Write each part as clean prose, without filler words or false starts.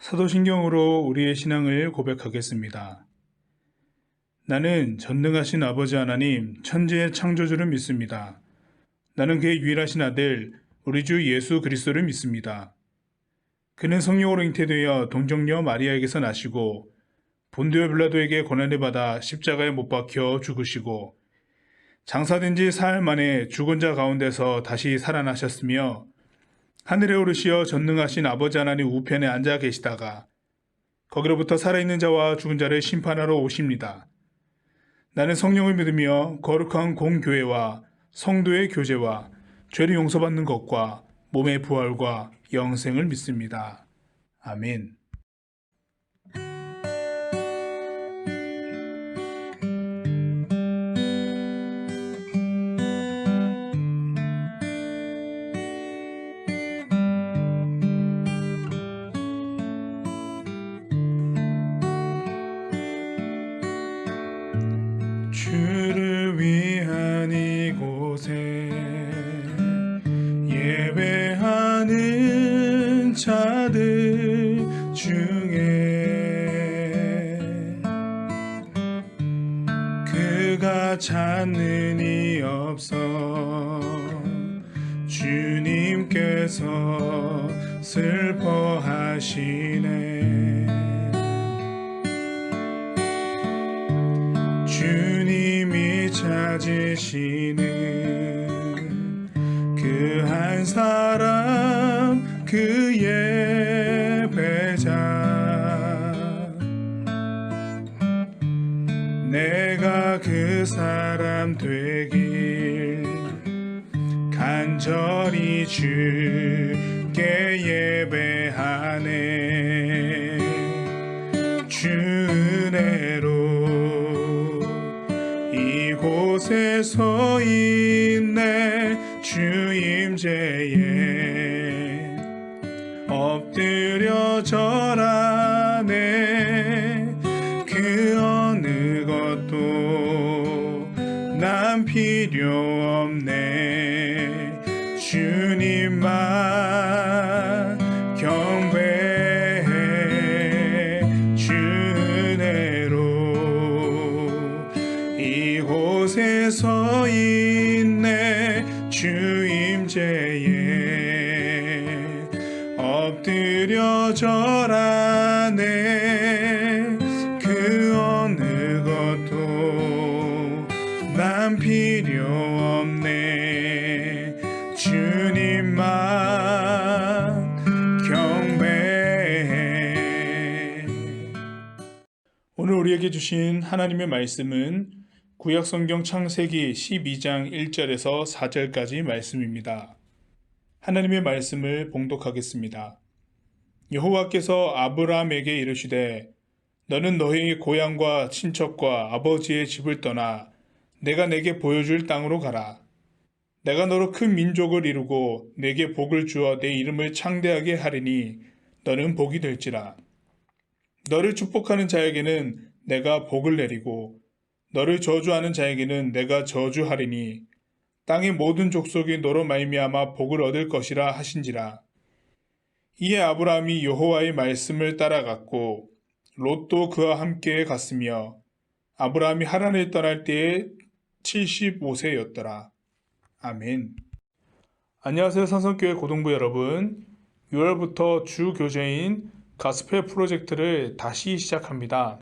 사도신경으로 우리의 신앙을 고백하겠습니다. 나는 전능하신 아버지 하나님, 천지의 창조주를 믿습니다. 나는 그의 유일하신 아들, 우리 주 예수 그리스도를 믿습니다. 그는 성령으로 잉태되어 동정녀 마리아에게서 나시고 본디오 빌라도에게 고난을 받아 십자가에 못 박혀 죽으시고 장사된 지 사흘 만에 죽은 자 가운데서 다시 살아나셨으며 하늘에 오르시어 전능하신 아버지 하나님 우편에 앉아 계시다가 거기로부터 살아있는 자와 죽은 자를 심판하러 오십니다. 나는 성령을 믿으며 거룩한 공교회와 성도의 교제와 죄를 용서받는 것과 몸의 부활과 영생을 믿습니다. 아멘. 주를 위한 이곳에 예배하는 자들 중에 그가 찾는 이 없어 주님께서 슬퍼하시네. 주님이 찾으시는 그 한 사람 그 예배자 내가 그 사람 되길 간절히 주께 예배하네. 주 은혜로 이곳에 서 있네. 주 임재에 엎드려 절하네. 그 어느 것도 난 필요 없네. 주님만 경배해. 주 은혜로 이곳에 서 있네. 주 임재에 엎드려 절하네. 그 어느 것도 난 필요 없네. 주님만 경배해. 오늘 우리에게 주신 하나님의 말씀은 구약성경 창세기 12장 1절에서 4절까지 말씀입니다. 하나님의 말씀을 봉독하겠습니다. 여호와께서 아브라함에게 이르시되 너는 너희 고향과 친척과 아버지의 집을 떠나 내가 내게 보여줄 땅으로 가라. 내가 너로 큰 민족을 이루고 내게 복을 주어 내 이름을 창대하게 하리니 너는 복이 될지라. 너를 축복하는 자에게는 내가 복을 내리고 너를 저주하는 자에게는 내가 저주하리니 땅의 모든 족속이 너로 말미암아 복을 얻을 것이라 하신지라. 이에 아브라함이 여호와의 말씀을 따라갔고 롯도 그와 함께 갔으며 아브라함이 하란을 떠날 때에 75세였더라. 아멘. 안녕하세요, 산성교회 고등부 여러분. 6월부터 주 교재인 가스펠 프로젝트를 다시 시작합니다.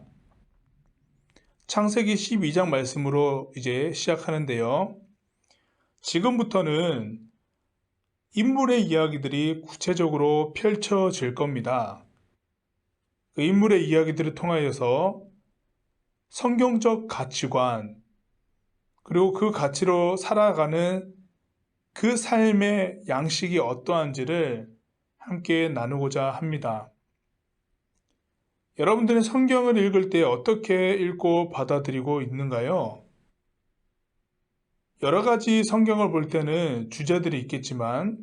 창세기 12장 말씀으로 이제 시작하는데요. 지금부터는 인물의 이야기들이 구체적으로 펼쳐질 겁니다. 그 인물의 이야기들을 통하여서 성경적 가치관, 그리고 그 가치로 살아가는 그 삶의 양식이 어떠한지를 함께 나누고자 합니다. 여러분들은 성경을 읽을 때 어떻게 읽고 받아들이고 있는가요? 여러 가지 성경을 볼 때는 주제들이 있겠지만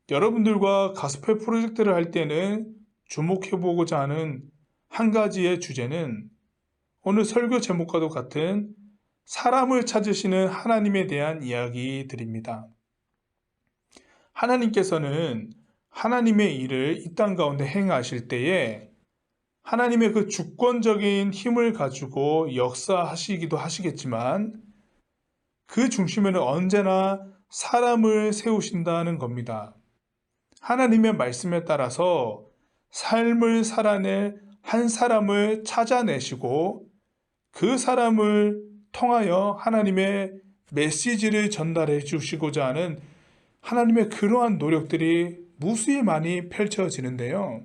여러분들과 가스펠 프로젝트를 할 때는 주목해보고자 하는 한 가지의 주제는 오늘 설교 제목과도 같은 사람을 찾으시는 하나님에 대한 이야기들입니다. 하나님께서는 하나님의 일을 이 땅 가운데 행하실 때에 하나님의 그 주권적인 힘을 가지고 역사하시기도 하시겠지만 그 중심에는 언제나 사람을 세우신다는 겁니다. 하나님의 말씀에 따라서 삶을 살아낼 한 사람을 찾아내시고 그 사람을 통하여 하나님의 메시지를 전달해 주시고자 하는 하나님의 그러한 노력들이 무수히 많이 펼쳐지는데요.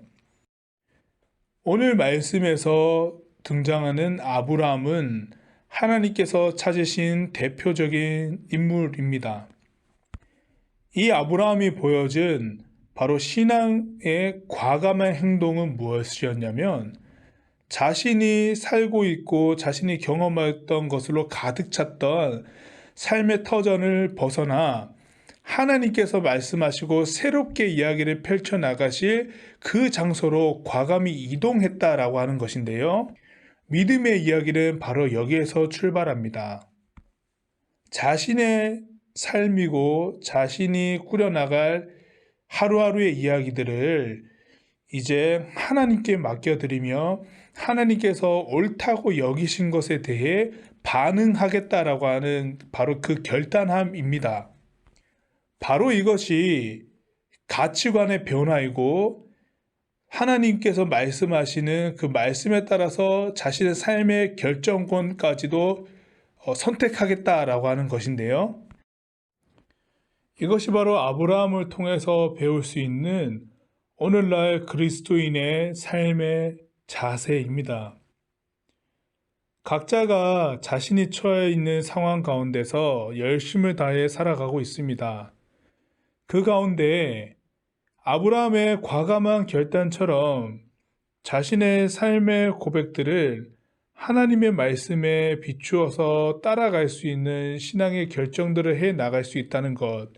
오늘 말씀에서 등장하는 아브라함은 하나님께서 찾으신 대표적인 인물입니다. 이 아브라함이 보여준 바로 신앙의 과감한 행동은 무엇이었냐면 자신이 살고 있고 자신이 경험했던 것으로 가득 찼던 삶의 터전을 벗어나 하나님께서 말씀하시고 새롭게 이야기를 펼쳐나가실 그 장소로 과감히 이동했다라고 하는 것인데요. 믿음의 이야기는 바로 여기에서 출발합니다. 자신의 삶이고 자신이 꾸려나갈 하루하루의 이야기들을 이제 하나님께 맡겨드리며 하나님께서 옳다고 여기신 것에 대해 반응하겠다라고 하는 바로 그 결단함입니다. 바로 이것이 가치관의 변화이고 하나님께서 말씀하시는 그 말씀에 따라서 자신의 삶의 결정권까지도 선택하겠다라고 하는 것인데요. 이것이 바로 아브라함을 통해서 배울 수 있는 오늘날 그리스도인의 삶의 자세입니다. 각자가 자신이 처해 있는 상황 가운데서 열심을 다해 살아가고 있습니다. 그 가운데 아브라함의 과감한 결단처럼 자신의 삶의 고백들을 하나님의 말씀에 비추어서 따라갈 수 있는 신앙의 결정들을 해 나갈 수 있다는 것,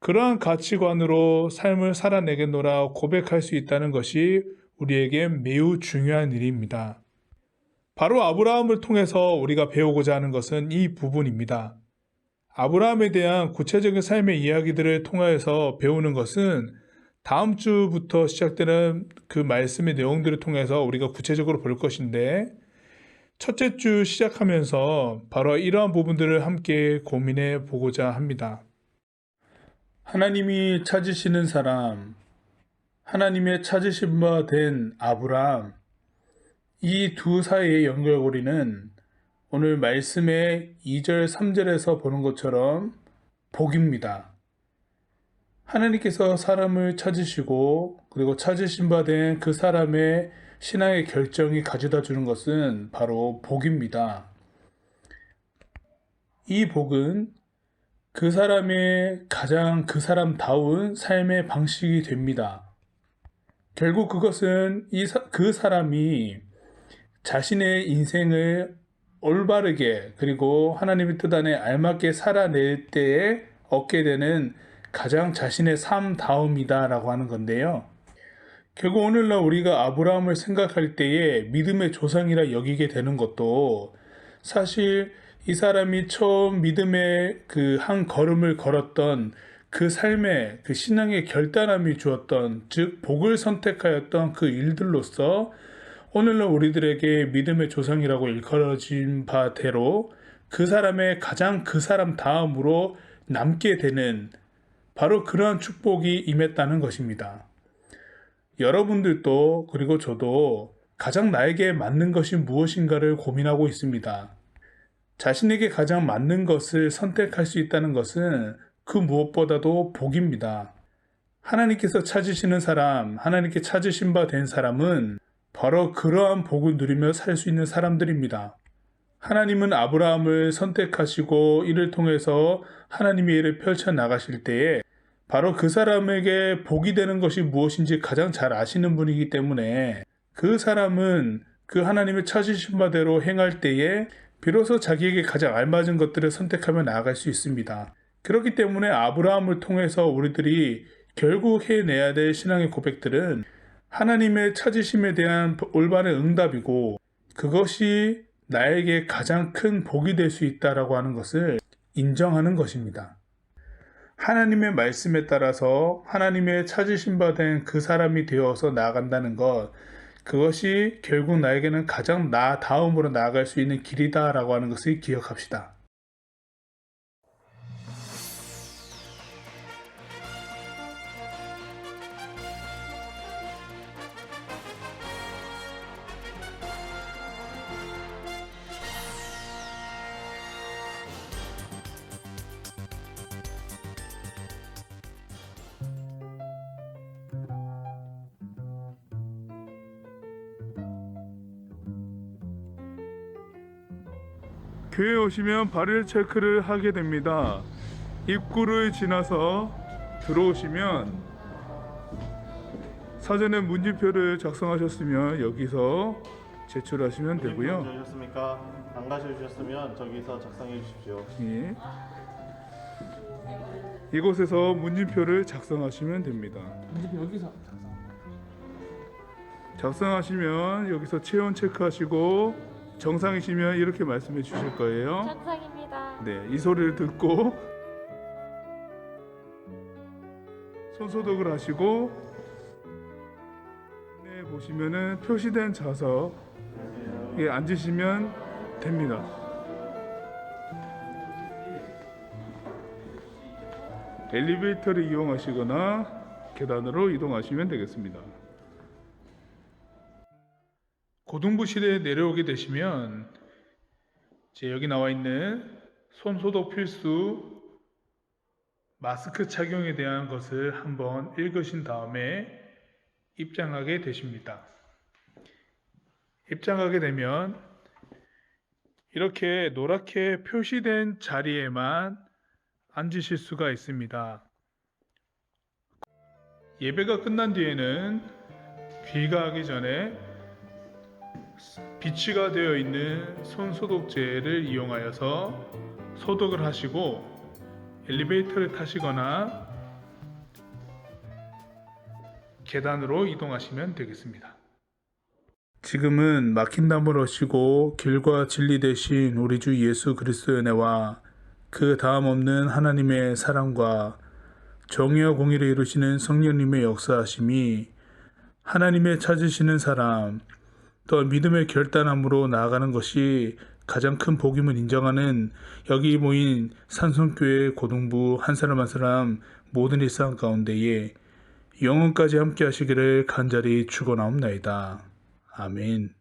그러한 가치관으로 삶을 살아내겠노라 고백할 수 있다는 것이 우리에게 매우 중요한 일입니다. 바로 아브라함을 통해서 우리가 배우고자 하는 것은 이 부분입니다. 아브라함에 대한 구체적인 삶의 이야기들을 통해서 배우는 것은 다음 주부터 시작되는 그 말씀의 내용들을 통해서 우리가 구체적으로 볼 것인데, 첫째 주 시작하면서 바로 이러한 부분들을 함께 고민해 보고자 합니다. 하나님이 찾으시는 사람, 하나님의 찾으신 바 된 아브라함, 이 두 사이의 연결고리는 오늘 말씀의 2절, 3절에서 보는 것처럼 복입니다. 하나님께서 사람을 찾으시고 그리고 찾으신 바 된 그 사람의 신앙의 결정이 가져다 주는 것은 바로 복입니다. 이 복은 그 사람의 가장 그 사람다운 삶의 방식이 됩니다. 결국 그것은 그 사람이 자신의 인생을 올바르게 그리고 하나님의 뜻 안에 알맞게 살아낼 때에 얻게 되는 가장 자신의 삶다움이다라고 하는 건데요. 결국 오늘날 우리가 아브라함을 생각할 때에 믿음의 조상이라 여기게 되는 것도 사실 이 사람이 처음 믿음의 그 한 걸음을 걸었던 그 삶의 그 신앙의 결단함이 주었던, 즉 복을 선택하였던 그 일들로서 오늘날 우리들에게 믿음의 조상이라고 일컬어진 바대로 그 사람의 가장 그 사람 다음으로 남게 되는 바로 그러한 축복이 임했다는 것입니다. 여러분들도 그리고 저도 가장 나에게 맞는 것이 무엇인가를 고민하고 있습니다. 자신에게 가장 맞는 것을 선택할 수 있다는 것은 그 무엇보다도 복입니다. 하나님께서 찾으시는 사람, 하나님께 찾으신 바 된 사람은 바로 그러한 복을 누리며 살 수 있는 사람들입니다. 하나님은 아브라함을 선택하시고 이를 통해서 하나님의 일을 펼쳐나가실 때에 바로 그 사람에게 복이 되는 것이 무엇인지 가장 잘 아시는 분이기 때문에 그 사람은 그 하나님의 찾으신 바대로 행할 때에 비로소 자기에게 가장 알맞은 것들을 선택하며 나아갈 수 있습니다. 그렇기 때문에 아브라함을 통해서 우리들이 결국 해내야 될 신앙의 고백들은 하나님의 찾으심에 대한 올바른 응답이고 그것이 나에게 가장 큰 복이 될 수 있다라고 하는 것을 인정하는 것입니다. 하나님의 말씀에 따라서 하나님의 찾으신 바 된 그 사람이 되어서 나아간다는 것, 그것이 결국 나에게는 가장 다음으로 나아갈 수 있는 길이다라고 하는 것을 기억합시다. 교회에 오시면 발열 체크를 하게 됩니다. 입구를 지나서 들어오시면 사전에 문진표를 작성하셨으면 여기서 제출하시면 되고요. 주셨습니까? 안 가셔주셨으면 저기서 작성해 주십시오. 예. 이곳에서 문진표를 작성하시면 됩니다. 문진표 여기서 작성하시면 여기서 체온 체크하시고 정상이시면 이렇게 말씀해 주실 거예요. 정상입니다. 네, 이 소리를 듣고 손 소독을 하시고 네, 보시면은 표시된 좌석에 앉으시면 됩니다. 엘리베이터를 이용하시거나 계단으로 이동하시면 되겠습니다. 고등부실에 내려오게 되시면 여기 나와 있는 손소독 필수, 마스크 착용에 대한 것을 한번 읽으신 다음에 입장하게 되십니다. 입장하게 되면 이렇게 노랗게 표시된 자리에만 앉으실 수가 있습니다. 예배가 끝난 뒤에는 귀가하기 전에 비치가 되어 있는 손소독제를 이용하여서 소독을 하시고 엘리베이터를 타시거나 계단으로 이동하시면 되겠습니다. 지금은 막힌 담을 어시고 길과 진리 되신 우리 주 예수 그리스도의 은혜와 그 다음 없는 하나님의 사랑과 정의와 공의를 이루시는 성령님의 역사하심이 하나님의 찾으시는 사람, 또 믿음의 결단함으로 나아가는 것이 가장 큰 복임을 인정하는 여기 모인 산성교회 고등부 한 사람 한 사람 모든 일상 가운데에 영원까지 함께 하시기를 간절히 축원하옵나이다. 아멘.